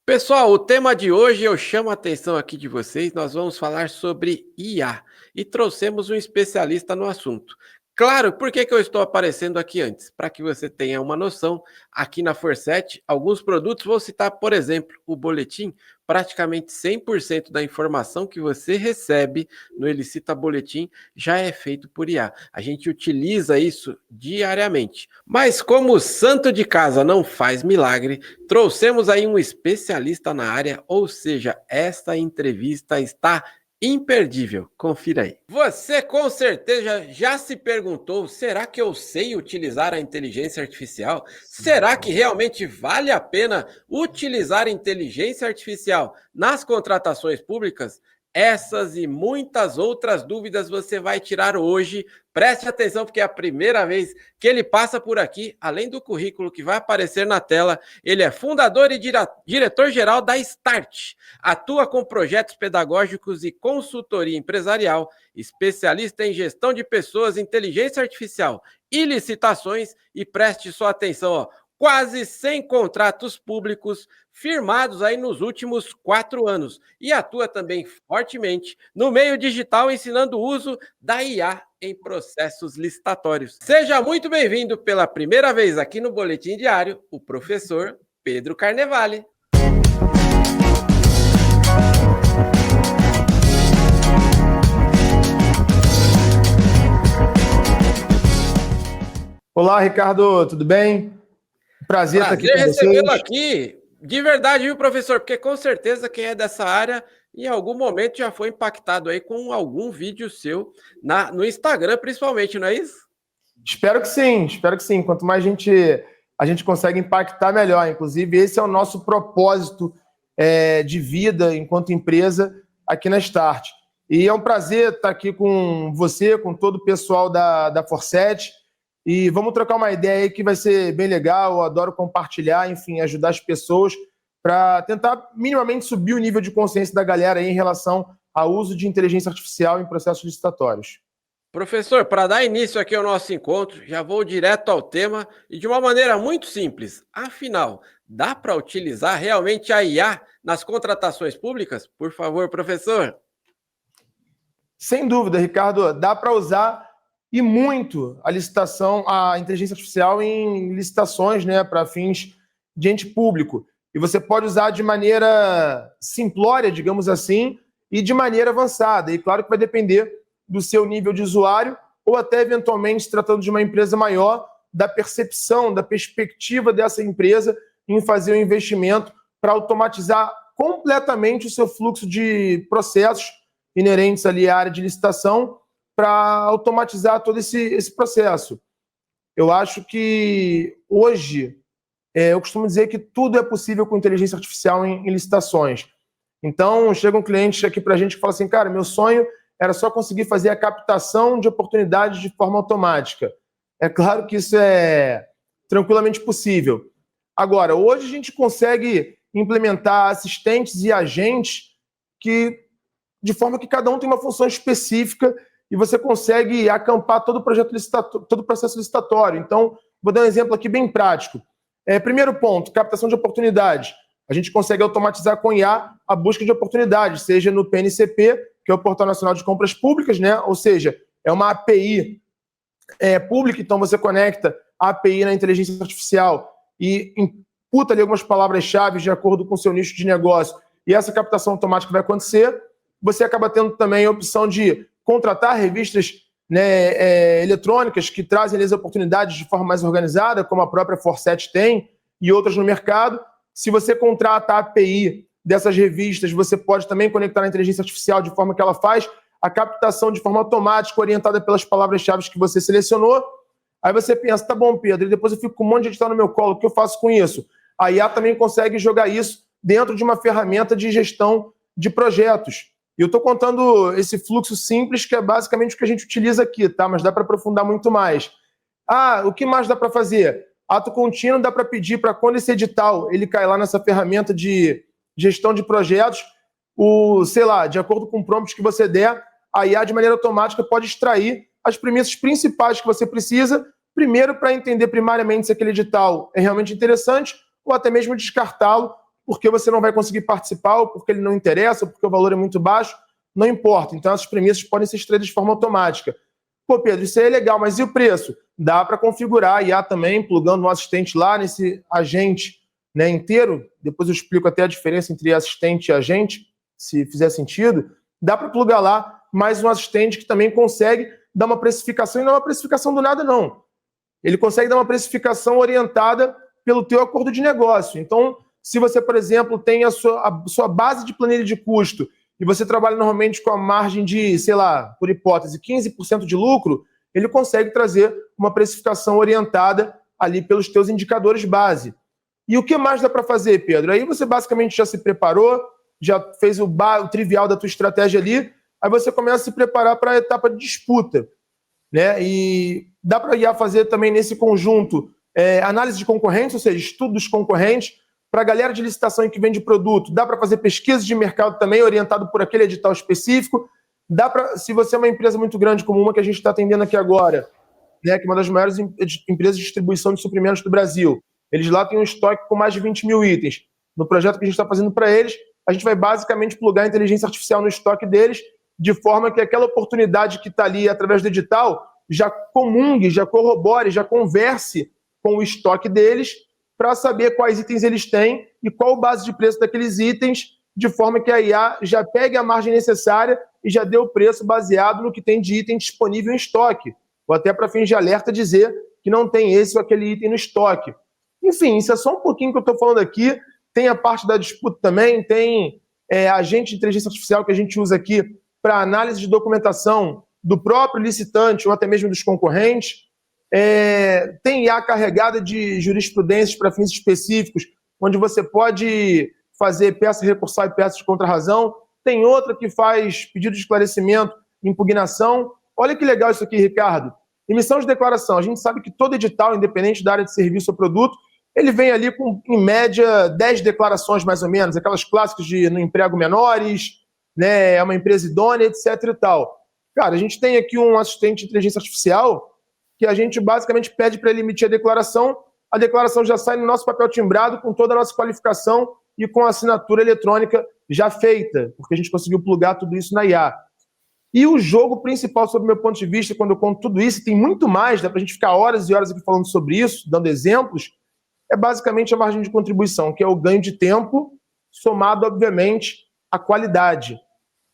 Pessoal, o tema de hoje eu chamo a atenção aqui de vocês. Nós vamos falar sobre IA e trouxemos um especialista no assunto. Claro, por que eu estou aparecendo aqui antes? Para que você tenha uma noção, aqui na Forset, alguns produtos, vou citar, por exemplo, o boletim. Praticamente 100% da informação que você recebe no Elicita Boletim já é feito por IA. A gente utiliza isso diariamente. Mas como o santo de casa não faz milagre, trouxemos aí um especialista na área, ou seja, esta entrevista está imperdível. Confira aí. Você com certeza já se perguntou: será que eu sei utilizar a inteligência artificial? Será que realmente vale a pena utilizar a inteligência artificial nas contratações públicas? Essas e muitas outras dúvidas você vai tirar hoje. Preste atenção, porque é a primeira vez que ele passa por aqui. Além do currículo que vai aparecer na tela, ele é fundador e diretor-geral da Start. Atua com projetos pedagógicos e consultoria empresarial, especialista em gestão de pessoas, inteligência artificial e licitações. E preste sua atenção, ó, quase 100 contratos públicos firmados aí nos últimos 4 anos. E atua também fortemente no meio digital, ensinando o uso da IA em processos licitatórios. Seja muito bem-vindo pela primeira vez aqui no Boletim Diário, o professor Pedro Carnevale. Olá, Ricardo, tudo bem? Prazer estar aqui com vocês. Recebê-lo aqui, de verdade, viu, professor? Porque com certeza quem é dessa área, em algum momento já foi impactado aí com algum vídeo seu no Instagram, principalmente, não é isso? Espero que sim, espero que sim. Quanto mais a gente consegue impactar, melhor. Inclusive, esse é o nosso propósito de vida enquanto empresa aqui na Start. E é um prazer estar aqui com você, com todo o pessoal da Forset. E vamos trocar uma ideia aí que vai ser bem legal. Eu adoro compartilhar, enfim, ajudar as pessoas para tentar minimamente subir o nível de consciência da galera aí em relação ao uso de inteligência artificial em processos licitatórios. Professor, para dar início aqui ao nosso encontro, já vou direto ao tema e de uma maneira muito simples. Afinal, dá para utilizar realmente a IA nas contratações públicas? Por favor, professor. Sem dúvida, Ricardo, dá para usar e muito a inteligência artificial em licitações, né, para fins de ente público. E você pode usar de maneira simplória, digamos assim, e de maneira avançada. E claro que vai depender do seu nível de usuário ou até, eventualmente, se tratando de uma empresa maior, da percepção, da perspectiva dessa empresa em fazer um investimento para automatizar completamente o seu fluxo de processos inerentes ali à área de licitação, para automatizar todo esse processo. Eu acho que hoje, eu costumo dizer que tudo é possível com inteligência artificial em licitações. Então, chega um cliente aqui para a gente que fala assim, cara, meu sonho era só conseguir fazer a captação de oportunidades de forma automática. É claro que isso é tranquilamente possível. Agora, hoje a gente consegue implementar assistentes e agentes de forma que cada um tem uma função específica e você consegue acampar todo o processo licitatório. Então, vou dar um exemplo aqui bem prático. Primeiro ponto, captação de oportunidades. A gente consegue automatizar com IA a busca de oportunidades, seja no PNCP, que é o Portal Nacional de Compras Públicas, né? Ou seja, é uma API pública, então você conecta a API na inteligência artificial e imputa ali algumas palavras-chave de acordo com o seu nicho de negócio, e essa captação automática vai acontecer. Você acaba tendo também a opção de contratar revistas, né, eletrônicas que trazem as oportunidades de forma mais organizada, como a própria Forset tem e outras no mercado. Se você contrata a API dessas revistas, você pode também conectar na inteligência artificial de forma que ela faz a captação de forma automática, orientada pelas palavras-chave que você selecionou. Aí você pensa, tá bom, Pedro, e depois eu fico com um monte de edital no meu colo, o que eu faço com isso? A IA também consegue jogar isso dentro de uma ferramenta de gestão de projetos. E eu estou contando esse fluxo simples, que é basicamente o que a gente utiliza aqui, tá? Mas dá para aprofundar muito mais. O que mais dá para fazer? Ato contínuo dá para pedir para quando esse edital ele cai lá nessa ferramenta de gestão de projetos, de acordo com o prompt que você der, a IA de maneira automática pode extrair as premissas principais que você precisa, primeiro para entender primariamente se aquele edital é realmente interessante ou até mesmo descartá-lo porque você não vai conseguir participar, ou porque ele não interessa, ou porque o valor é muito baixo, não importa. Então, essas premissas podem ser extraídas de forma automática. Pô, Pedro, isso aí é legal, mas e o preço? Dá para configurar a IA também, plugando um assistente lá nesse agente, né, inteiro. Depois eu explico até a diferença entre assistente e agente, se fizer sentido. Dá para plugar lá mais um assistente que também consegue dar uma precificação, e não é uma precificação do nada, não. Ele consegue dar uma precificação orientada pelo teu acordo de negócio. Então, se você, por exemplo, tem a sua base de planilha de custo e você trabalha normalmente com a margem de, sei lá, por hipótese, 15% de lucro, ele consegue trazer uma precificação orientada ali pelos teus indicadores base. E o que mais dá para fazer, Pedro? Aí você basicamente já se preparou, já fez o trivial da tua estratégia ali, aí você começa a se preparar para a etapa de disputa, né? E dá para IA fazer também nesse conjunto análise de concorrentes, ou seja, estudo dos concorrentes. Para a galera de licitação que vende produto, dá para fazer pesquisa de mercado também, orientado por aquele edital específico. Dá para, se você é uma empresa muito grande, como uma que a gente está atendendo aqui agora, né, que é uma das maiores empresas de distribuição de suprimentos do Brasil, eles lá têm um estoque com mais de 20 mil itens. No projeto que a gente está fazendo para eles, a gente vai basicamente plugar a inteligência artificial no estoque deles, de forma que aquela oportunidade que está ali através do edital já comungue, já corrobore, já converse com o estoque deles, para saber quais itens eles têm e qual base de preço daqueles itens, de forma que a IA já pegue a margem necessária e já dê o preço baseado no que tem de item disponível em estoque. Ou até para fins de alerta dizer que não tem esse ou aquele item no estoque. Enfim, isso é só um pouquinho que eu estou falando aqui. Tem a parte da disputa também, tem agente de inteligência artificial que a gente usa aqui para análise de documentação do próprio licitante ou até mesmo dos concorrentes. Tem IA carregada de jurisprudências para fins específicos, onde você pode fazer peça recursal e peça de contrarrazão. Tem outra que faz pedido de esclarecimento, impugnação. Olha que legal isso aqui, Ricardo. Emissão de declaração. A gente sabe que todo edital, independente da área de serviço ou produto, ele vem ali com, em média, 10 declarações mais ou menos, aquelas clássicas de no emprego menores, né, é uma empresa idônea, etc e tal. Cara, a gente tem aqui um assistente de inteligência artificial que a gente basicamente pede para ele emitir a declaração já sai no nosso papel timbrado com toda a nossa qualificação e com a assinatura eletrônica já feita, porque a gente conseguiu plugar tudo isso na IA. E o jogo principal, sob o meu ponto de vista, quando eu conto tudo isso, e tem muito mais, dá para a gente ficar horas e horas aqui falando sobre isso, dando exemplos, é basicamente a margem de contribuição, que é o ganho de tempo, somado, obviamente, à qualidade,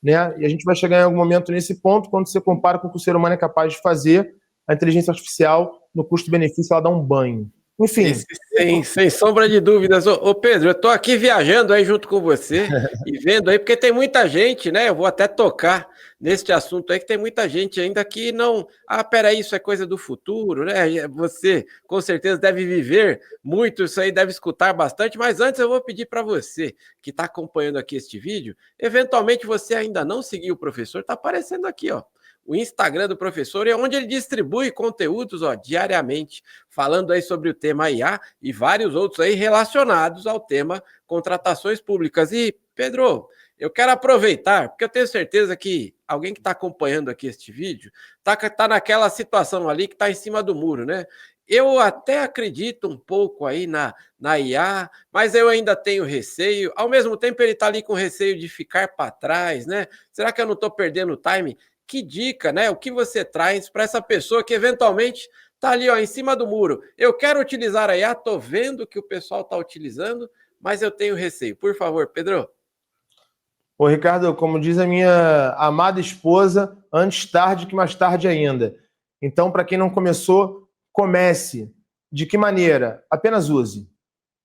né? E a gente vai chegar em algum momento nesse ponto, quando você compara com o que o ser humano é capaz de fazer, a inteligência artificial, no custo-benefício, ela dá um banho. Enfim. Sem sombra de dúvidas. Ô Pedro, eu estou aqui viajando aí junto com você e vendo aí, porque tem muita gente, né? Eu vou até tocar neste assunto aí, que tem muita gente ainda que não... peraí, isso é coisa do futuro, né? Você, com certeza, deve viver muito isso aí, deve escutar bastante, mas antes eu vou pedir para você, que está acompanhando aqui este vídeo, eventualmente você ainda não seguiu o professor, está aparecendo aqui, ó. O Instagram do professor é onde ele distribui conteúdos diariamente, falando aí sobre o tema IA e vários outros aí relacionados ao tema contratações públicas. E, Pedro, eu quero aproveitar, porque eu tenho certeza que alguém que está acompanhando aqui este vídeo tá naquela situação ali que está em cima do muro, né? Eu até acredito um pouco aí na IA, mas eu ainda tenho receio. Ao mesmo tempo, ele está ali com receio de ficar para trás, né? Será que eu não estou perdendo o time? Que dica, né? O que você traz para essa pessoa que eventualmente está ali, ó, em cima do muro? Eu quero utilizar a IA, estou vendo que o pessoal está utilizando, mas eu tenho receio. Por favor, Pedro. Ô, Ricardo, como diz a minha amada esposa, antes tarde que mais tarde ainda. Então, para quem não começou, comece. De que maneira? Apenas use.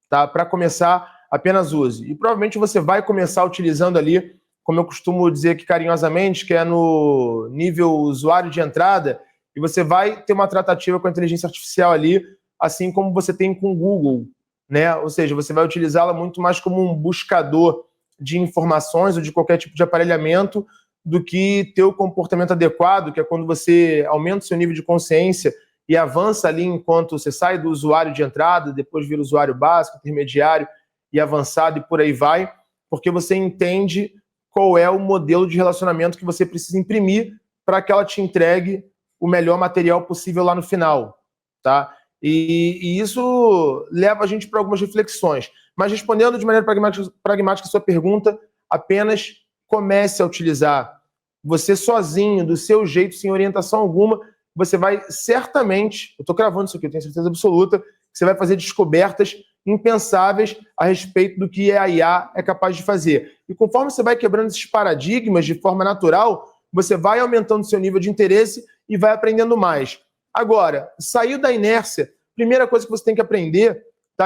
Tá? Para começar, apenas use. E provavelmente você vai começar utilizando ali, como eu costumo dizer aqui carinhosamente, que é no nível usuário de entrada, e você vai ter uma tratativa com a inteligência artificial ali, assim como você tem com o Google, né? Ou seja, você vai utilizá-la muito mais como um buscador de informações ou de qualquer tipo de aparelhamento do que ter o comportamento adequado, que é quando você aumenta o seu nível de consciência e avança ali enquanto você sai do usuário de entrada, depois vira usuário básico, intermediário e avançado e por aí vai, porque você entende qual é o modelo de relacionamento que você precisa imprimir para que ela te entregue o melhor material possível lá no final, tá? E isso leva a gente para algumas reflexões. Mas respondendo de maneira pragmática a sua pergunta, apenas comece a utilizar. Você sozinho, do seu jeito, sem orientação alguma, você vai certamente, eu estou cravando isso aqui, eu tenho certeza absoluta, que você vai fazer descobertas impensáveis a respeito do que a IA é capaz de fazer. E conforme você vai quebrando esses paradigmas de forma natural, você vai aumentando seu nível de interesse e vai aprendendo mais. Agora, saiu da inércia, primeira coisa que você tem que aprender, tá?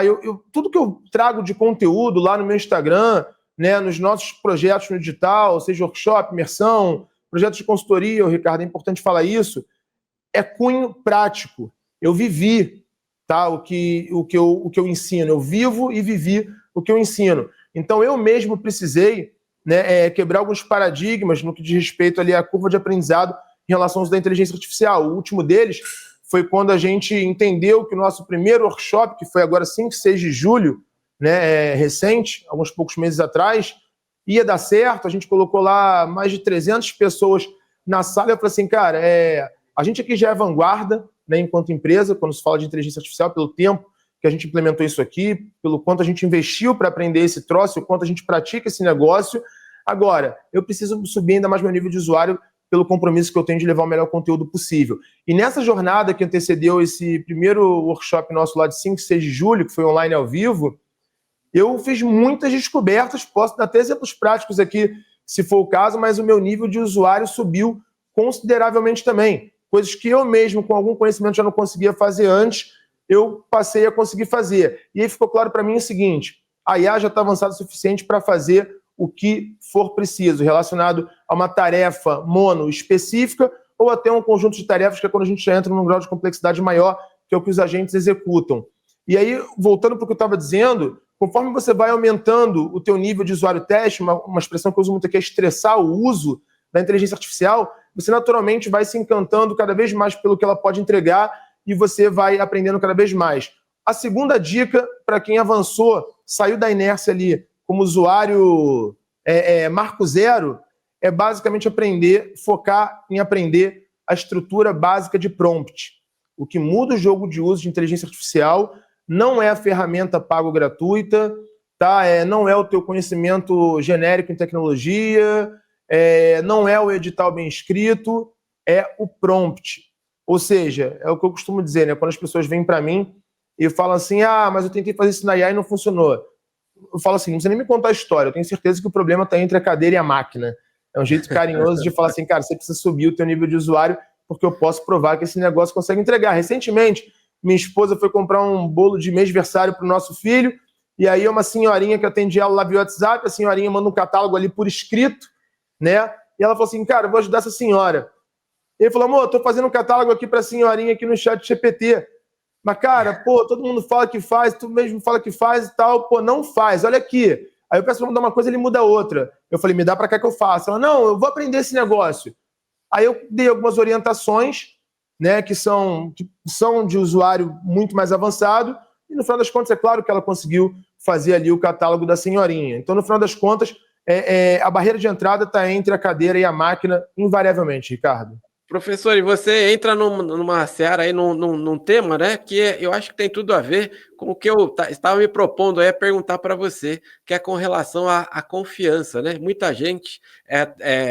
Tudo que eu trago de conteúdo lá no meu Instagram, né, nos nossos projetos no digital, seja workshop, imersão, projetos de consultoria, Ricardo, é importante falar isso, é cunho prático. Eu vivi, tá, o que eu ensino, eu vivo e vivi o que eu ensino. Então, eu mesmo precisei, né, quebrar alguns paradigmas no que diz respeito ali à curva de aprendizado em relação ao uso da inteligência artificial. O último deles foi quando a gente entendeu que o nosso primeiro workshop, que foi agora 5 e 6 de julho, né, recente, alguns poucos meses atrás, ia dar certo. A gente colocou lá mais de 300 pessoas na sala. Eu falei assim, cara, a gente aqui já é vanguarda, né, enquanto empresa, quando se fala de inteligência artificial, pelo tempo que a gente implementou isso aqui, pelo quanto a gente investiu para aprender esse troço, o quanto a gente pratica esse negócio. Agora, eu preciso subir ainda mais meu nível de usuário pelo compromisso que eu tenho de levar o melhor conteúdo possível. E nessa jornada que antecedeu esse primeiro workshop nosso lá de 5 e 6 de julho, que foi online ao vivo, eu fiz muitas descobertas, posso dar até exemplos práticos aqui, se for o caso, mas o meu nível de usuário subiu consideravelmente também. Coisas que eu mesmo, com algum conhecimento, já não conseguia fazer antes, eu passei a conseguir fazer. E aí ficou claro para mim o seguinte, a IA já está avançada o suficiente para fazer o que for preciso, relacionado a uma tarefa mono específica ou até um conjunto de tarefas que é quando a gente já entra num grau de complexidade maior, que é o que os agentes executam. E aí, voltando para o que eu estava dizendo, conforme você vai aumentando o teu nível de usuário teste, uma expressão que eu uso muito aqui é estressar o uso da inteligência artificial, você naturalmente vai se encantando cada vez mais pelo que ela pode entregar e você vai aprendendo cada vez mais. A segunda dica, para quem avançou, saiu da inércia ali como usuário marco zero, é basicamente focar em aprender a estrutura básica de prompt. O que muda o jogo de uso de inteligência artificial não é a ferramenta pago gratuita, tá? Não é o teu conhecimento genérico em tecnologia, não é o edital bem escrito, é o prompt. Ou seja, é o que eu costumo dizer, né? Quando as pessoas vêm para mim e falam assim, mas eu tentei fazer isso na IA e não funcionou. Eu falo assim, não precisa nem me contar a história, eu tenho certeza que o problema está entre a cadeira e a máquina. É um jeito carinhoso de falar assim, cara, você precisa subir o teu nível de usuário porque eu posso provar que esse negócio consegue entregar. Recentemente, minha esposa foi comprar um bolo de mêsversário para o nosso filho, e aí uma senhorinha que atende ela lá via WhatsApp, a senhorinha manda um catálogo ali por escrito, né? E ela falou assim, cara, eu vou ajudar essa senhora. Ele falou, amor, eu tô fazendo um catálogo aqui para a senhorinha aqui no chat GPT. Mas, cara, pô, todo mundo fala que faz, tu mesmo fala que faz e tal, pô, não faz, olha aqui. Aí eu peço para mudar uma coisa, ele muda outra. Eu falei, me dá para cá que eu faço. Ela, não, eu vou aprender esse negócio. Aí eu dei algumas orientações, né, que são de usuário muito mais avançado, e no final das contas, é claro que ela conseguiu fazer ali o catálogo da senhorinha. Então, no final das contas, a barreira de entrada está entre a cadeira e a máquina, invariavelmente, Ricardo. Professor, e você entra numa seara aí, num tema, né, que eu acho que tem tudo a ver com o que eu estava me propondo aí a perguntar para você, que é com relação à confiança, né? Muita gente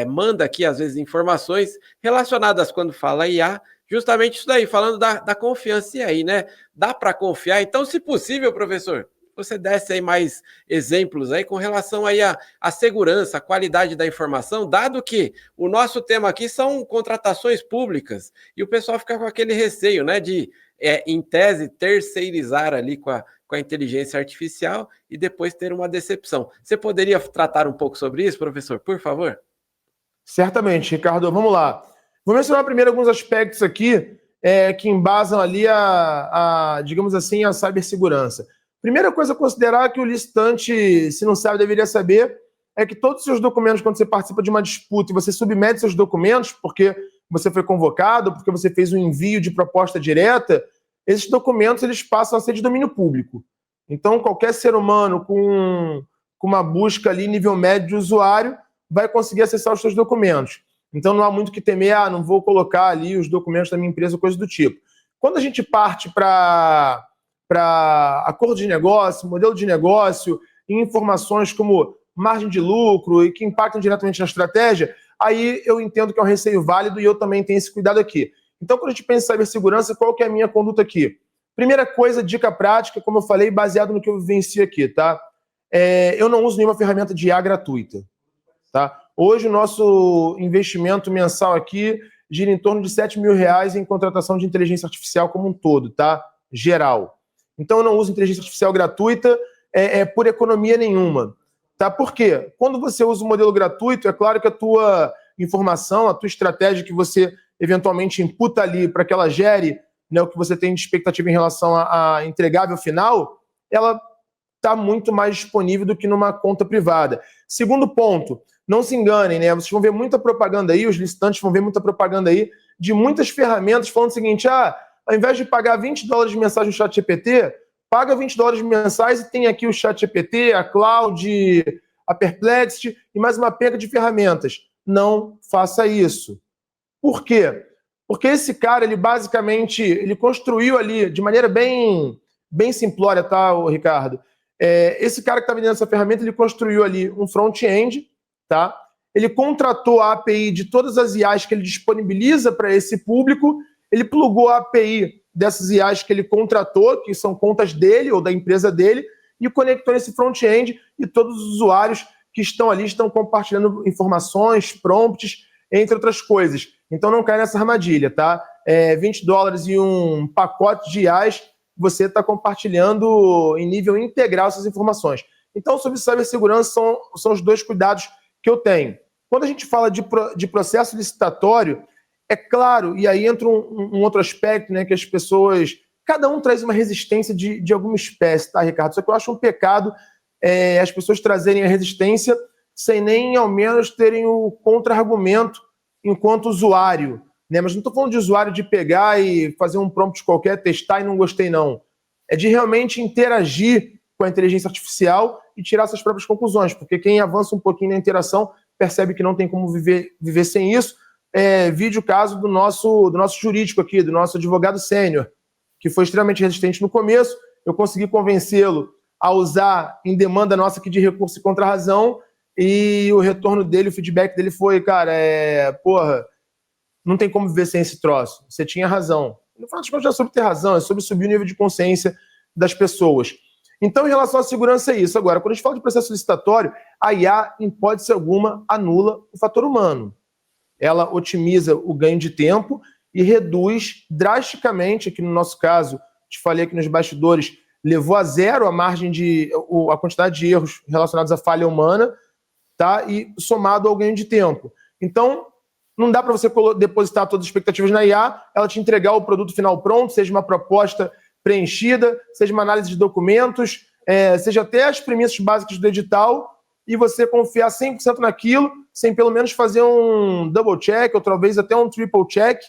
manda aqui, às vezes, informações relacionadas quando fala IA, justamente isso daí, falando da confiança. E aí, né? Dá para confiar? Então, se possível, professor, você desse aí mais exemplos aí com relação aí à segurança, à qualidade da informação, dado que o nosso tema aqui são contratações públicas e o pessoal fica com aquele receio, né, de, em tese, terceirizar ali com a inteligência artificial e depois ter uma decepção. Você poderia tratar um pouco sobre isso, professor, por favor? Certamente, Ricardo. Vamos lá. Vou mencionar primeiro alguns aspectos aqui que embasam ali digamos assim, a cibersegurança. Primeira coisa a considerar que o licitante, se não sabe, deveria saber, é que todos os seus documentos, quando você participa de uma disputa e você submete seus documentos, porque você foi convocado, porque você fez um envio de proposta direta, esses documentos eles passam a ser de domínio público. Então, qualquer ser humano com uma busca ali, nível médio de usuário, vai conseguir acessar os seus documentos. Então, não há muito o que temer, não vou colocar ali os documentos da minha empresa, coisa do tipo. Quando a gente parte para acordo de negócio, modelo de negócio, e informações como margem de lucro e que impactam diretamente na estratégia, aí eu entendo que é um receio válido e eu também tenho esse cuidado aqui. Então, quando a gente pensa em cibersegurança, qual que é a minha conduta aqui? Primeira coisa, dica prática, como eu falei, baseado no que eu vivencio aqui, tá? Eu não uso nenhuma ferramenta de IA gratuita, tá? Hoje o nosso investimento mensal aqui gira em torno de R$7 mil em contratação de inteligência artificial como um todo, tá? Geral. Então eu não uso inteligência artificial gratuita por economia nenhuma. Tá? Por quê? Quando você usa o modelo gratuito, é claro que a tua informação, a tua estratégia que você eventualmente imputa ali para que ela gere, né, o que você tem de expectativa em relação a entregável final, ela está muito mais disponível do que numa conta privada. Segundo ponto, não se enganem, né? Vocês vão ver muita propaganda aí, os licitantes vão ver muita propaganda aí de muitas ferramentas falando o seguinte, ao invés de pagar $20 mensais no ChatGPT, paga $20 mensais e tem aqui o ChatGPT, a Cloud, a Perplexity e mais uma penca de ferramentas. Não faça isso. Por quê? Porque esse cara, ele basicamente, ele construiu ali, de maneira bem simplória, tá, Ricardo? Esse cara que está vendendo essa ferramenta, ele construiu ali um front-end, tá? Ele contratou a API de todas as IAs que ele disponibiliza para esse público, ele plugou a API dessas IAs que ele contratou, que são contas dele ou da empresa dele, e conectou nesse front-end e todos os usuários que estão ali estão compartilhando informações, prompts, entre outras coisas. Então não cai nessa armadilha, tá? $20 e um pacote de IAs, você está compartilhando em nível integral essas informações. Então, sobre cibersegurança, são os dois cuidados que eu tenho. Quando a gente fala de processo licitatório, é claro, e aí entra um outro aspecto, né, que as pessoas... Cada um traz uma resistência de alguma espécie, tá, Ricardo? Só que eu acho um pecado as pessoas trazerem a resistência sem nem, ao menos, terem o contra-argumento enquanto usuário, né? Mas não estou falando de usuário de pegar e fazer um prompt qualquer, testar e não gostei, não. É de realmente interagir com a inteligência artificial e tirar suas próprias conclusões, porque quem avança um pouquinho na interação percebe que não tem como viver sem isso. Vide o caso do nosso jurídico aqui, do nosso advogado sênior, que foi extremamente resistente no começo. Eu consegui convencê-lo a usar em demanda nossa aqui de recurso e contra-razão, e o retorno dele, o feedback dele foi, cara, não tem como viver sem esse troço. Você tinha razão. No final das contas, não é sobre ter razão, é sobre subir o nível de consciência das pessoas. Então, em relação à segurança, é isso. Agora, quando a gente fala de processo licitatório, a IA, em hipótese alguma, anula o fator humano. Ela otimiza o ganho de tempo e reduz drasticamente, aqui no nosso caso, te falei aqui nos bastidores, levou a zero a quantidade de erros relacionados à falha humana, tá? E somado ao ganho de tempo. Então, não dá para você depositar todas as expectativas na IA, ela te entregar o produto final pronto, seja uma proposta preenchida, seja uma análise de documentos, seja até as premissas básicas do edital, e você confiar 100% naquilo, sem pelo menos fazer um double check, ou talvez até um triple check,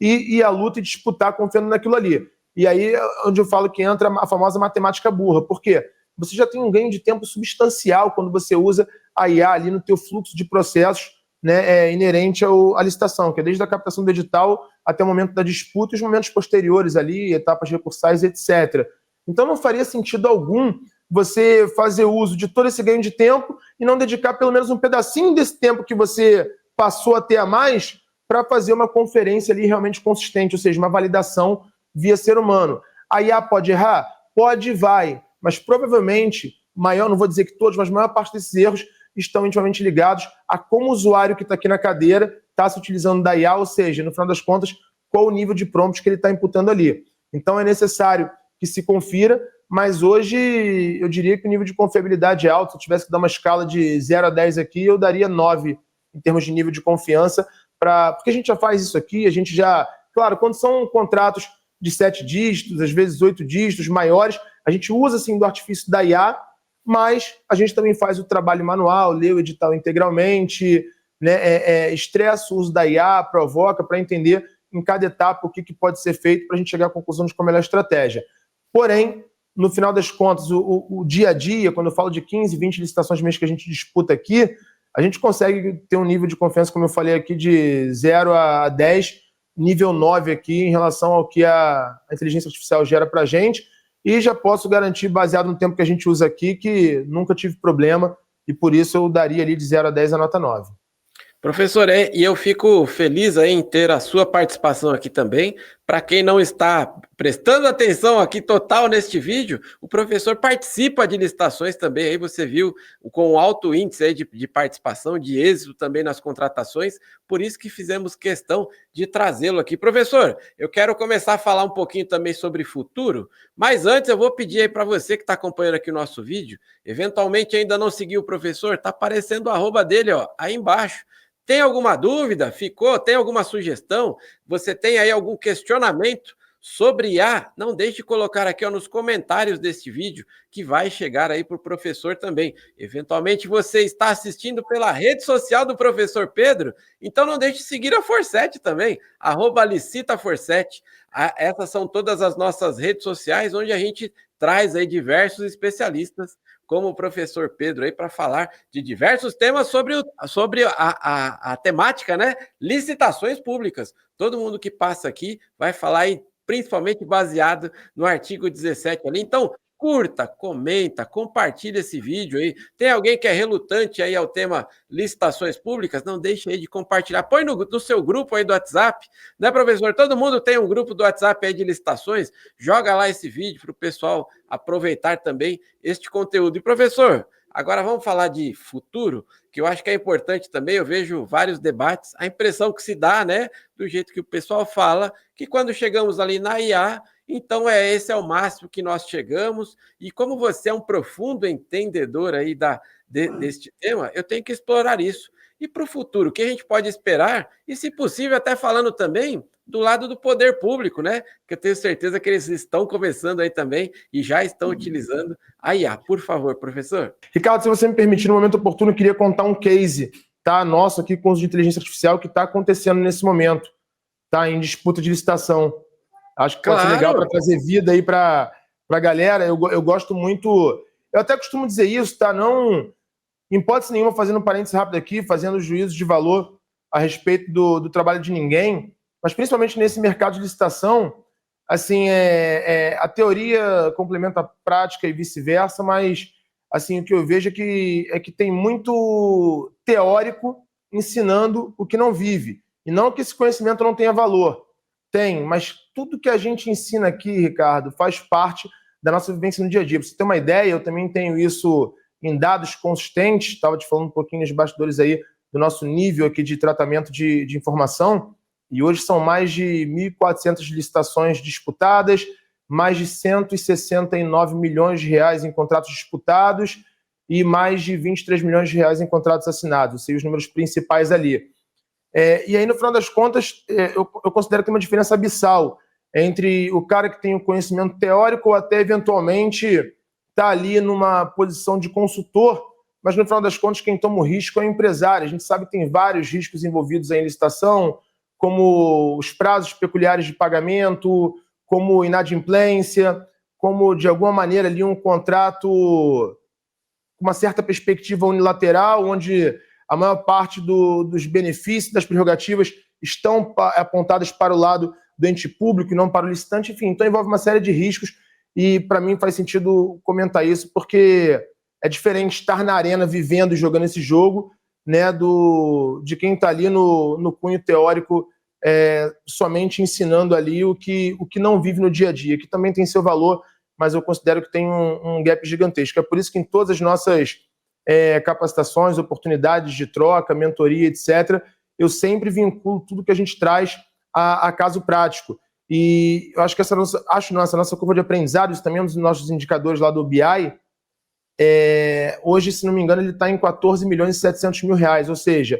e ir à luta e disputar confiando naquilo ali. E aí é onde eu falo que entra a famosa matemática burra. Por quê? Você já tem um ganho de tempo substancial quando você usa a IA ali no teu fluxo de processos, né, inerente à licitação, que é desde a captação do edital até o momento da disputa e os momentos posteriores ali, etapas recursais, etc. Então não faria sentido algum você fazer uso de todo esse ganho de tempo e não dedicar pelo menos um pedacinho desse tempo que você passou a ter a mais para fazer uma conferência ali realmente consistente, ou seja, uma validação via ser humano. A IA pode errar? Pode e vai, mas provavelmente, não vou dizer que todos, mas a maior parte desses erros estão intimamente ligados a como o usuário que está aqui na cadeira está se utilizando da IA, ou seja, no final das contas, qual o nível de prompt que ele está imputando ali. Então é necessário que se confira, mas hoje eu diria que o nível de confiabilidade é alto. Se eu tivesse que dar uma escala de 0 a 10 aqui, eu daria 9 em termos de nível de confiança, porque a gente já faz isso aqui, a gente já... Claro, quando são contratos de 7 dígitos, às vezes 8 dígitos, maiores, a gente usa, assim, do artifício da IA, mas a gente também faz o trabalho manual, lê o edital integralmente, né, estressa o uso da IA, provoca para entender em cada etapa o que pode ser feito para a gente chegar à conclusão de qual é a melhor estratégia. Porém, no final das contas, o dia a dia, quando eu falo de 15, 20 licitações mês que a gente disputa aqui, a gente consegue ter um nível de confiança, como eu falei aqui, de 0 a 10 nível 9 aqui em relação ao que a inteligência artificial gera para a gente, e já posso garantir, baseado no tempo que a gente usa aqui, que nunca tive problema, e por isso eu daria ali de 0 a 10 a nota 9. Professor, e eu fico feliz aí em ter a sua participação aqui também. Para quem não está prestando atenção aqui total neste vídeo, o professor participa de licitações também, aí você viu com alto índice aí de participação, de êxito também nas contratações, por isso que fizemos questão de trazê-lo aqui. Professor, eu quero começar a falar um pouquinho também sobre futuro, mas antes eu vou pedir aí para você que está acompanhando aqui o nosso vídeo, eventualmente ainda não seguiu o professor, está aparecendo o arroba dele, ó, aí embaixo. Tem alguma dúvida? Tem alguma sugestão? Você tem aí algum questionamento sobre IA? Não deixe de colocar aqui, ó, nos comentários deste vídeo, que vai chegar aí para o professor também. Eventualmente você está assistindo pela rede social do professor Pedro, então não deixe de seguir a Forset também, @licitaforset. Essas são todas as nossas redes sociais, onde a gente traz aí diversos especialistas como o professor Pedro aí para falar de diversos temas sobre a temática, né? Licitações públicas. Todo mundo que passa aqui vai falar aí, principalmente baseado no artigo 17 ali. Então, curta, comenta, compartilha esse vídeo aí. Tem alguém que é relutante aí ao tema licitações públicas? Não deixe aí de compartilhar. Põe no seu grupo aí do WhatsApp, né, professor? Todo mundo tem um grupo do WhatsApp aí de licitações. Joga lá esse vídeo para o pessoal aproveitar também este conteúdo. E, professor, agora vamos falar de futuro, que eu acho que é importante também. Eu vejo vários debates. A impressão que se dá, né, do jeito que o pessoal fala, que quando chegamos ali na IA, então esse é o máximo que nós chegamos, e como você é um profundo entendedor aí deste tema, eu tenho que explorar isso. E para o futuro, o que a gente pode esperar? E, se possível, até falando também do lado do poder público, né? Que eu tenho certeza que eles estão começando aí também e já estão utilizando a IA. Por favor, professor. Ricardo, se você me permitir, no momento oportuno, eu queria contar um case, tá, nosso aqui com o uso de inteligência artificial que está acontecendo nesse momento, tá, em disputa de licitação. Acho que pode ser legal para trazer vida aí para a galera. Eu gosto muito. Eu até costumo dizer isso, tá? Não, em hipótese nenhuma, fazendo um parênteses rápido aqui, fazendo juízo de valor a respeito do trabalho de ninguém, mas principalmente nesse mercado de licitação, assim, a teoria complementa a prática e vice-versa, mas assim, o que eu vejo é que tem muito teórico ensinando o que não vive. E não que esse conhecimento não tenha valor. Tem, mas tudo que a gente ensina aqui, Ricardo, faz parte da nossa vivência no dia a dia. Pra você ter uma ideia, eu também tenho isso em dados consistentes, estava te falando um pouquinho nos bastidores aí do nosso nível aqui de tratamento de informação, e hoje são mais de 1.400 licitações disputadas, mais de 169 milhões de reais em contratos disputados e mais de 23 milhões de reais em contratos assinados, sei os números principais ali. E aí, no final das contas, eu considero que tem uma diferença abissal entre o cara que tem o conhecimento teórico ou até, eventualmente, está ali numa posição de consultor, mas, no final das contas, quem toma o risco é o empresário. A gente sabe que tem vários riscos envolvidos em licitação, como os prazos peculiares de pagamento, como inadimplência, como, de alguma maneira, ali um contrato com uma certa perspectiva unilateral, onde a maior parte dos benefícios, das prerrogativas, estão apontadas para o lado do ente público e não para o licitante. Enfim, então envolve uma série de riscos e, para mim, faz sentido comentar isso, porque é diferente estar na arena vivendo e jogando esse jogo, né, de quem está ali no cunho teórico, somente ensinando ali o que não vive no dia a dia, que também tem seu valor, mas eu considero que tem um gap gigantesco. É por isso que em todas as nossas capacitações, oportunidades de troca, mentoria, etc., eu sempre vinculo tudo que a gente traz a caso prático. E eu acho que essa nossa curva de aprendizado, isso também é um dos nossos indicadores lá do BI, hoje, se não me engano, ele está em 14 milhões e 700 mil reais, ou seja,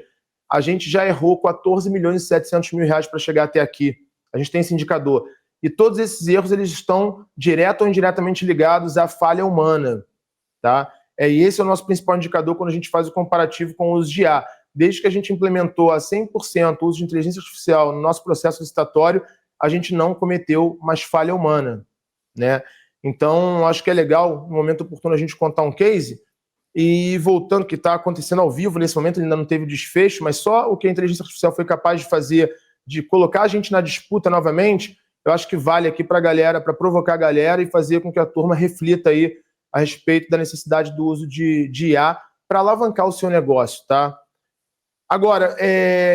a gente já errou 14 milhões e 700 mil reais para chegar até aqui. A gente tem esse indicador. E todos esses erros, eles estão direto ou indiretamente ligados à falha humana, tá? E esse é o nosso principal indicador quando a gente faz o comparativo com o uso de IA. Desde que a gente implementou a 100% o uso de inteligência artificial no nosso processo licitatório, a gente não cometeu mais falha humana, né? Então, acho que é legal, no momento oportuno, a gente contar um case. E voltando, que está acontecendo ao vivo nesse momento, ele ainda não teve desfecho, mas só o que a inteligência artificial foi capaz de fazer de colocar a gente na disputa novamente, eu acho que vale aqui para a galera, para provocar a galera e fazer com que a turma reflita aí a respeito da necessidade do uso de IA para alavancar o seu negócio, tá? Agora,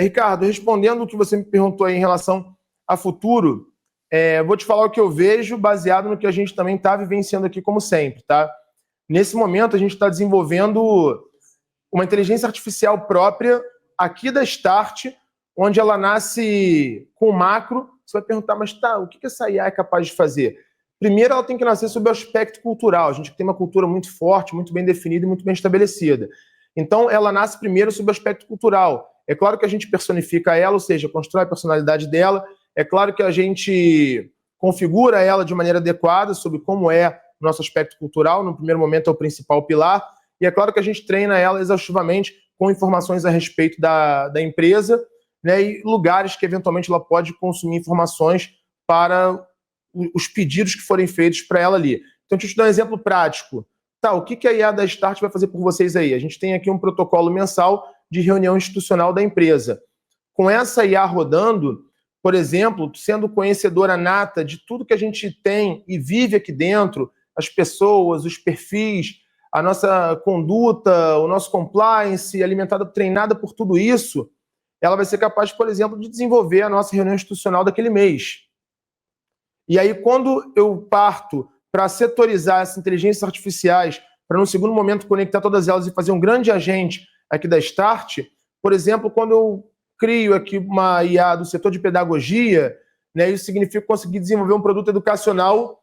Ricardo, respondendo o que você me perguntou aí em relação a futuro, vou te falar o que eu vejo baseado no que a gente também está vivenciando aqui, como sempre, tá? Nesse momento, a gente está desenvolvendo uma inteligência artificial própria aqui da Start, onde ela nasce com macro. Você vai perguntar, mas tá, o que essa IA é capaz de fazer? Primeiro, ela tem que nascer sob o aspecto cultural. A gente tem uma cultura muito forte, muito bem definida e muito bem estabelecida. Então, ela nasce primeiro sob o aspecto cultural. É claro que a gente personifica ela, ou seja, constrói a personalidade dela. É claro que a gente configura ela de maneira adequada sobre como é o nosso aspecto cultural. No primeiro momento é o principal pilar. E é claro que a gente treina ela exaustivamente com informações a respeito da empresa, né, e lugares que eventualmente ela pode consumir informações para os pedidos que forem feitos para ela ali. Então, deixa eu te dar um exemplo prático. Tá, o que a IA da Start vai fazer por vocês aí? A gente tem aqui um protocolo mensal de reunião institucional da empresa. Com essa IA rodando, por exemplo, sendo conhecedora nata de tudo que a gente tem e vive aqui dentro, as pessoas, os perfis, a nossa conduta, o nosso compliance, alimentada, treinada por tudo isso, ela vai ser capaz, por exemplo, de desenvolver a nossa reunião institucional daquele mês. E aí, quando eu parto para setorizar essas inteligências artificiais, para no segundo momento conectar todas elas e fazer um grande agente aqui da Start, por exemplo, quando eu crio aqui uma IA do setor de pedagogia, né, isso significa conseguir desenvolver um produto educacional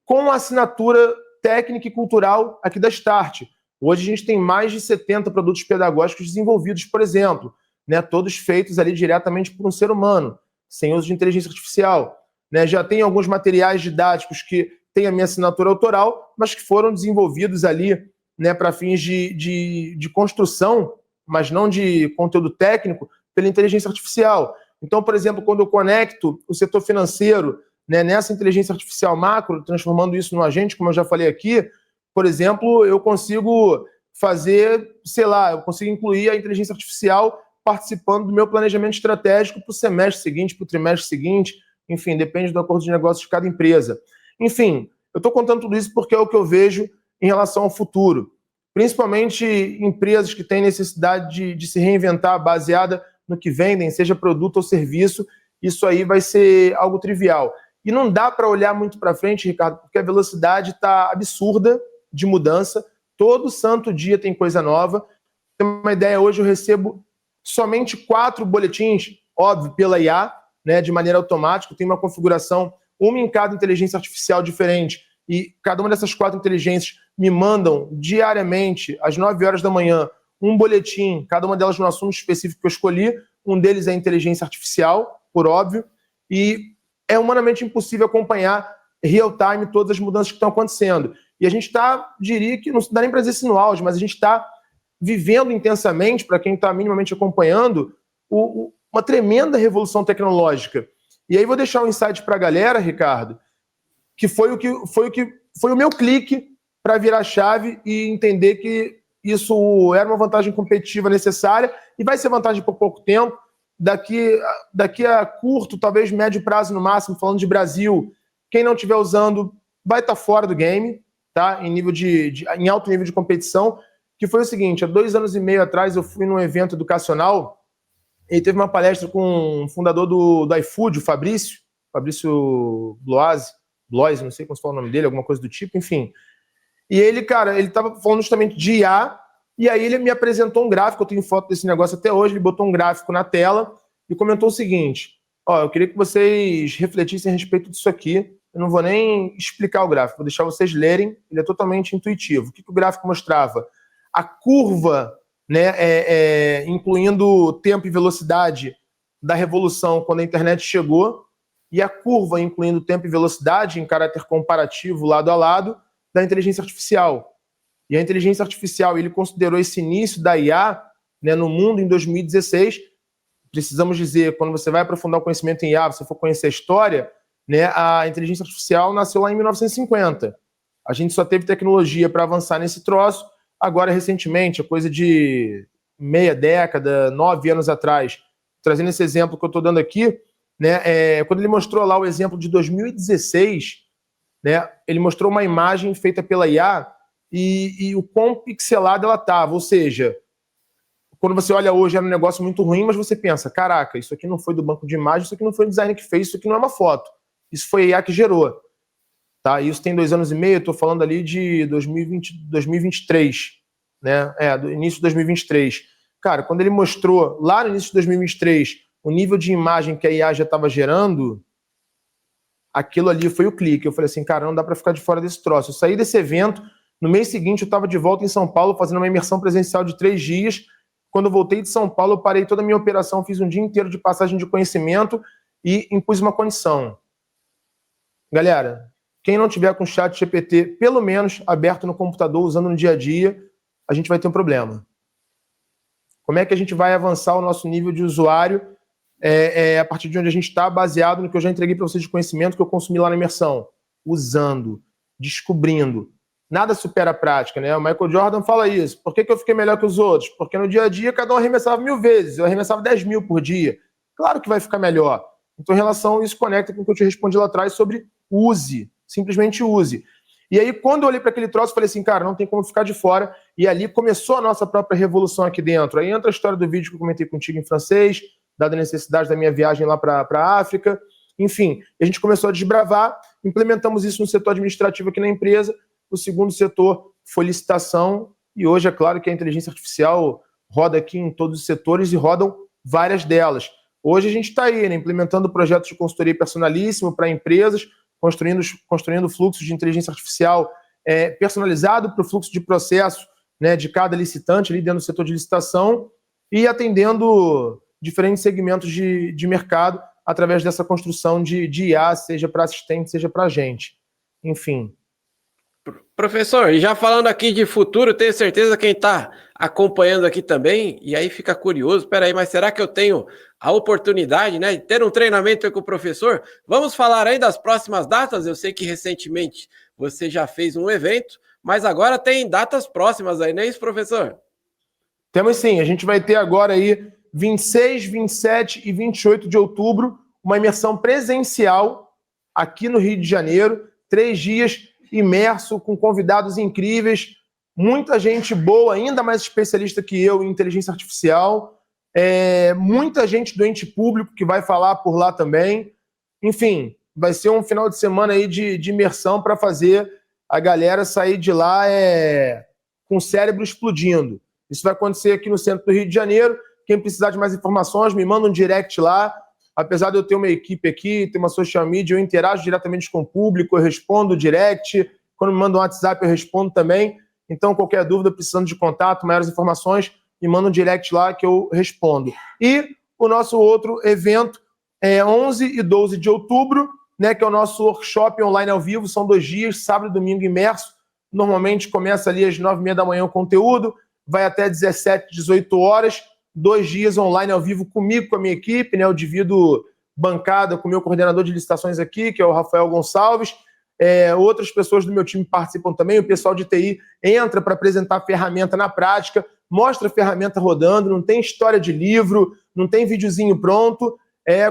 com assinatura técnica e cultural aqui da Start. Hoje a gente tem mais de 70 produtos pedagógicos desenvolvidos, por exemplo, né, todos feitos ali diretamente por um ser humano, sem uso de inteligência artificial. Né, já tem alguns materiais didáticos que têm a minha assinatura autoral, mas que foram desenvolvidos ali, né, para fins de construção, mas não de conteúdo técnico, pela inteligência artificial. Então, por exemplo, quando eu conecto o setor financeiro, né, nessa inteligência artificial macro, transformando isso num agente, como eu já falei aqui, por exemplo, eu consigo fazer, sei lá, eu consigo incluir a inteligência artificial participando do meu planejamento estratégico para o semestre seguinte, para o trimestre seguinte, enfim, depende do acordo de negócios de cada empresa. Enfim, eu estou contando tudo isso porque é o que eu vejo em relação ao futuro. Principalmente empresas que têm necessidade de se reinventar baseada no que vendem, seja produto ou serviço, isso aí vai ser algo trivial. E não dá para olhar muito para frente, Ricardo, porque a velocidade está absurda de mudança. Todo santo dia tem coisa nova. Tem uma ideia, hoje eu recebo somente 4 boletins, óbvio, pela IA, né, de maneira automática. Tem uma configuração, uma em cada inteligência artificial diferente, e cada uma dessas 4 inteligências me mandam diariamente, às 9 horas da manhã, um boletim, cada uma delas no assunto específico que eu escolhi. Um deles é a inteligência artificial, por óbvio, e é humanamente impossível acompanhar real-time todas as mudanças que estão acontecendo. E a gente está, diria que, não dá nem para dizer isso no auge, mas a gente está vivendo intensamente, para quem está minimamente acompanhando, uma tremenda revolução tecnológica. E aí vou deixar um insight para a galera, Ricardo, que foi o meu clique para virar a chave e entender que isso era uma vantagem competitiva necessária e vai ser vantagem por pouco tempo. Daqui a curto, talvez médio prazo no máximo, falando de Brasil, quem não estiver usando vai estar fora do game, tá? Em alto nível de competição, que foi o seguinte: há 2 anos e meio atrás eu fui num evento educacional e teve uma palestra com o fundador do iFood, o Fabrício Bloise, não sei como se fala o nome dele, alguma coisa do tipo, enfim. E ele, cara, ele estava falando justamente de IA, e aí ele me apresentou um gráfico, eu tenho foto desse negócio até hoje, ele botou um gráfico na tela e comentou o seguinte: ó, eu queria que vocês refletissem a respeito disso aqui, eu não vou nem explicar o gráfico, vou deixar vocês lerem, ele é totalmente intuitivo. O que o gráfico mostrava? A curva, né, incluindo tempo e velocidade da revolução quando a internet chegou, e a curva incluindo tempo e velocidade em caráter comparativo, lado a lado, da inteligência artificial. E a inteligência artificial, ele considerou esse início da IA, né, no mundo em 2016. Precisamos dizer, quando você vai aprofundar o conhecimento em IA, você for conhecer a história, né, a inteligência artificial nasceu lá em 1950. A gente só teve tecnologia para avançar nesse troço agora recentemente, a coisa de meia década, 9 anos atrás, trazendo esse exemplo que eu estou dando aqui, né, quando ele mostrou lá o exemplo de 2016, né, ele mostrou uma imagem feita pela IA e o quão pixelada ela estava. Ou seja, quando você olha hoje era um negócio muito ruim, mas você pensa, caraca, isso aqui não foi do banco de imagem, isso aqui não foi o designer que fez, isso aqui não é uma foto. Isso foi a IA que gerou. Tá? Isso tem 2 anos e meio, eu estou falando ali de 2023, né? Do início de 2023. Cara, quando ele mostrou lá no início de 2023 o nível de imagem que a IA já estava gerando, aquilo ali foi o clique. Eu falei assim, cara, não dá para ficar de fora desse troço. Eu saí desse evento, no mês seguinte eu estava de volta em São Paulo fazendo uma imersão presencial de 3 dias. Quando eu voltei de São Paulo, eu parei toda a minha operação, fiz um dia inteiro de passagem de conhecimento e impus uma condição. Galera, quem não tiver com o chat GPT, pelo menos aberto no computador, usando no dia a dia, a gente vai ter um problema. Como é que a gente vai avançar o nosso nível de usuário a partir de onde a gente está, baseado no que eu já entreguei para vocês de conhecimento que eu consumi lá na imersão? Usando, descobrindo. Nada supera a prática, né? O Michael Jordan fala isso. Por que eu fiquei melhor que os outros? Porque no dia a dia cada um arremessava 1000 vezes, eu arremessava 10.000 por dia. Claro que vai ficar melhor. Então, em relação a isso, conecta com o que eu te respondi lá atrás sobre use. Simplesmente use. E aí, quando eu olhei para aquele troço, eu falei assim, cara, não tem como ficar de fora. E ali começou a nossa própria revolução aqui dentro. Aí entra a história do vídeo que eu comentei contigo em francês, dada a necessidade da minha viagem lá para a África. Enfim, a gente começou a desbravar, implementamos isso no setor administrativo aqui na empresa. O segundo setor foi licitação. E hoje, é claro que a inteligência artificial roda aqui em todos os setores e rodam várias delas. Hoje a gente está aí, né, implementando projetos de consultoria personalíssimo para empresas, construindo fluxos de inteligência artificial personalizado para o fluxo de processo, né, de cada licitante ali dentro do setor de licitação e atendendo diferentes segmentos de mercado através dessa construção de IA, seja para assistente, seja para agente. Enfim. Professor, e já falando aqui de futuro, tenho certeza quem está acompanhando aqui também, e aí fica curioso, peraí, mas será que eu tenho a oportunidade, né, de ter um treinamento com o professor? Vamos falar aí das próximas datas. Eu sei que recentemente você já fez um evento, mas agora tem datas próximas aí, não é isso, professor? Temos sim, a gente vai ter agora aí 26, 27 e 28 de outubro, uma imersão presencial aqui no Rio de Janeiro, 3 dias imerso com convidados incríveis, muita gente boa, ainda mais especialista que eu em inteligência artificial, muita gente do ente público que vai falar por lá também. Enfim, vai ser um final de semana aí de imersão para fazer a galera sair de lá com o cérebro explodindo. Isso vai acontecer aqui no centro do Rio de Janeiro. Quem precisar de mais informações, me manda um direct lá. Apesar de eu ter uma equipe aqui, ter uma social media, eu interajo diretamente com o público, eu respondo o direct. Quando me manda um WhatsApp, eu respondo também. Então, qualquer dúvida, precisando de contato, maiores informações, me manda um direct lá que eu respondo. E o nosso outro evento é 11 e 12 de outubro, né, que é o nosso workshop online ao vivo. São 2 dias, sábado e domingo imerso. Normalmente começa ali às 9h30 da manhã o conteúdo, vai até 17, 18 horas. 2 dias online ao vivo comigo, com a minha equipe, né? Eu divido bancada com o meu coordenador de licitações aqui, que é o Rafael Gonçalves. Outras pessoas do meu time participam também. O pessoal de TI entra para apresentar a ferramenta na prática, mostra a ferramenta rodando, não tem história de livro, não tem videozinho pronto.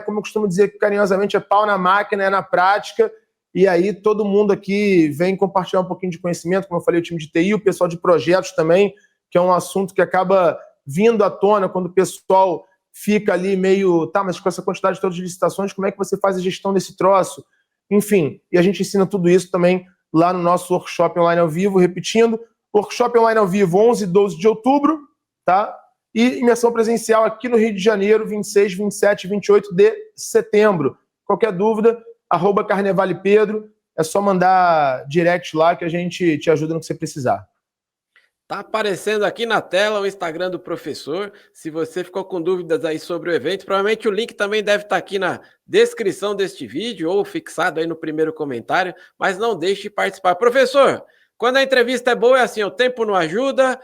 Como eu costumo dizer carinhosamente, é pau na máquina, é na prática. E aí todo mundo aqui vem compartilhar um pouquinho de conhecimento, como eu falei, o time de TI, o pessoal de projetos também, que é um assunto que acaba vindo à tona quando o pessoal fica ali meio, tá, mas com essa quantidade toda de licitações, como é que você faz a gestão desse troço? Enfim, e a gente ensina tudo isso também lá no nosso workshop online ao vivo, repetindo, workshop online ao vivo 11 e 12 de outubro, tá? E imersão presencial aqui no Rio de Janeiro, 26, 27 e 28 de setembro. Qualquer dúvida, @carnevalepedro, é só mandar direct lá que a gente te ajuda no que você precisar. Tá aparecendo aqui na tela o Instagram do professor. Se você ficou com dúvidas aí sobre o evento, provavelmente o link também deve estar aqui na descrição deste vídeo ou fixado aí no primeiro comentário, mas não deixe de participar. Professor, quando a entrevista é boa é assim, o tempo não ajuda,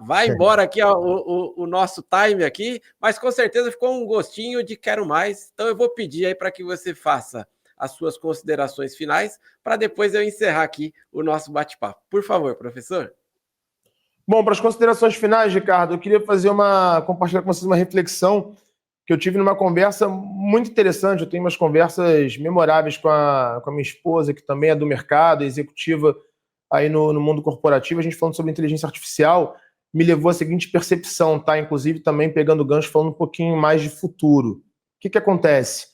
vai embora aqui o nosso time aqui, mas com certeza ficou um gostinho de quero mais, então eu vou pedir aí para que você faça as suas considerações finais, para depois eu encerrar aqui o nosso bate-papo. Por favor, professor. Bom, para as considerações finais, Ricardo, eu queria compartilhar com vocês uma reflexão que eu tive numa conversa muito interessante. Eu tenho umas conversas memoráveis com a minha esposa, que também é do mercado, executiva aí no mundo corporativo. A gente falando sobre inteligência artificial me levou à seguinte percepção, tá? Inclusive também pegando o gancho, falando um pouquinho mais de futuro. O que acontece?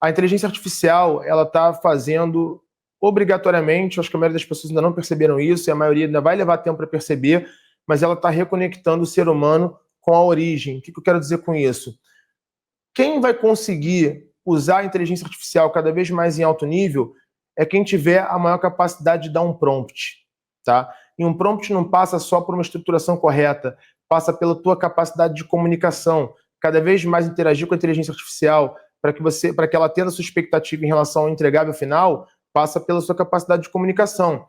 A inteligência artificial, ela está fazendo obrigatoriamente, acho que a maioria das pessoas ainda não perceberam isso, e a maioria ainda vai levar tempo para perceber, mas ela está reconectando o ser humano com a origem. O que eu quero dizer com isso? Quem vai conseguir usar a inteligência artificial cada vez mais em alto nível é quem tiver a maior capacidade de dar um prompt, tá? E um prompt não passa só por uma estruturação correta, passa pela tua capacidade de comunicação, cada vez mais interagir com a inteligência artificial para que ela tenha a sua expectativa em relação ao entregável final, passa pela sua capacidade de comunicação.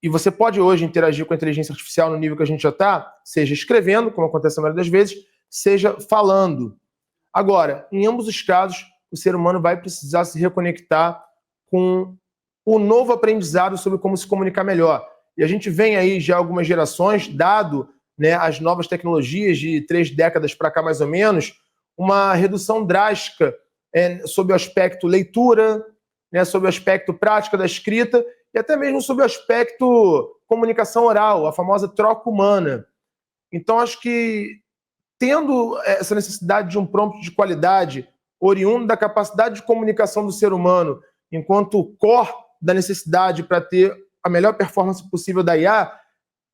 E você pode hoje interagir com a inteligência artificial no nível que a gente já está, seja escrevendo, como acontece na maioria das vezes, seja falando. Agora, em ambos os casos, o ser humano vai precisar se reconectar com o novo aprendizado sobre como se comunicar melhor. E a gente vem aí já algumas gerações, dado, né, as novas tecnologias de 3 décadas para cá mais ou menos, uma redução drástica sobre o aspecto leitura, né, sobre o aspecto prática da escrita e até mesmo sobre o aspecto comunicação oral, a famosa troca humana. Então, acho que tendo essa necessidade de um prompt de qualidade, oriundo da capacidade de comunicação do ser humano, enquanto core da necessidade para ter a melhor performance possível da IA,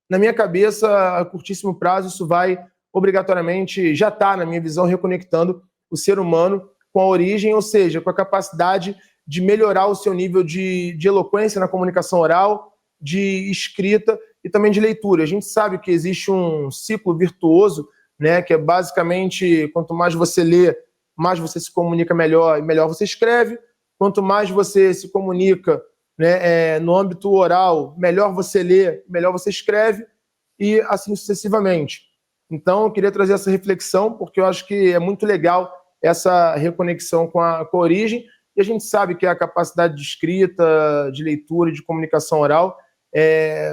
na minha cabeça, a curtíssimo prazo, isso vai obrigatoriamente, já está, na minha visão, reconectando o ser humano com a origem, ou seja, com a capacidade de melhorar o seu nível de eloquência na comunicação oral, de escrita e também de leitura. A gente sabe que existe um ciclo virtuoso, né, que é basicamente, quanto mais você lê, mais você se comunica melhor e melhor você escreve. Quanto mais você se comunica, né, no âmbito oral, melhor você lê, melhor você escreve e assim sucessivamente. Então, eu queria trazer essa reflexão, porque eu acho que é muito legal essa reconexão com a origem, e a gente sabe que a capacidade de escrita, de leitura e de comunicação oral,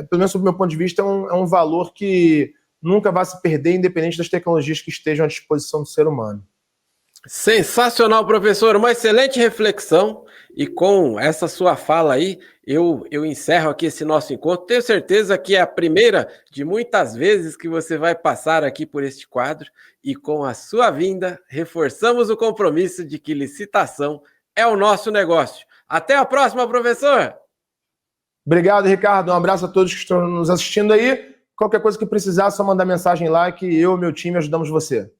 pelo menos sob o meu ponto de vista, é um valor que nunca vai se perder, independente das tecnologias que estejam à disposição do ser humano. Sensacional, professor, uma excelente reflexão, e com essa sua fala aí, eu encerro aqui esse nosso encontro. Tenho certeza que é a primeira de muitas vezes que você vai passar aqui por este quadro, e com a sua vinda, reforçamos o compromisso de que licitação é o nosso negócio. Até a próxima, professor! Obrigado, Ricardo. Um abraço a todos que estão nos assistindo aí. Qualquer coisa que precisar, é só mandar mensagem lá que eu e meu time ajudamos você.